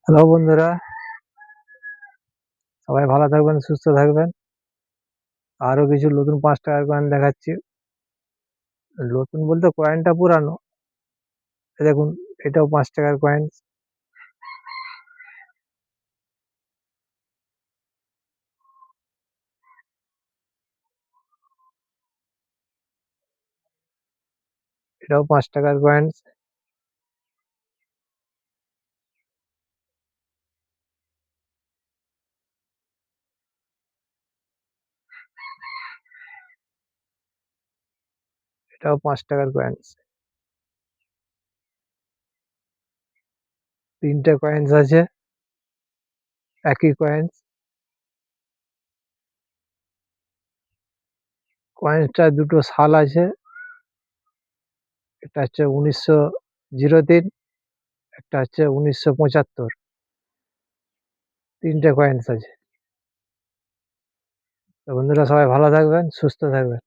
Hello বন্ধুরা, সবাই ভালো থাকবেন, সুস্থ থাকবেন। আরো কিছু নতুন ৳৫ কয়েন দেখাচ্ছি। নতুন বলতে কয়েনটা পুরানো। এই দেখুন, এটাও ৳৫ কয়েন। এটাও ৳৫ কয়েন। এটাও ৳৫ কয়েন। ৩ টে কয়েনস আছে, একই কয়েন। কয়েনসটার দুটো সাল আছে। একটা হচ্ছে ১৯০৩, একটা হচ্ছে ১৯৭৫। ৩ টে কয়েনস আছে। তো বন্ধুরা, সবাই ভালো থাকবেন, সুস্থ থাকবেন।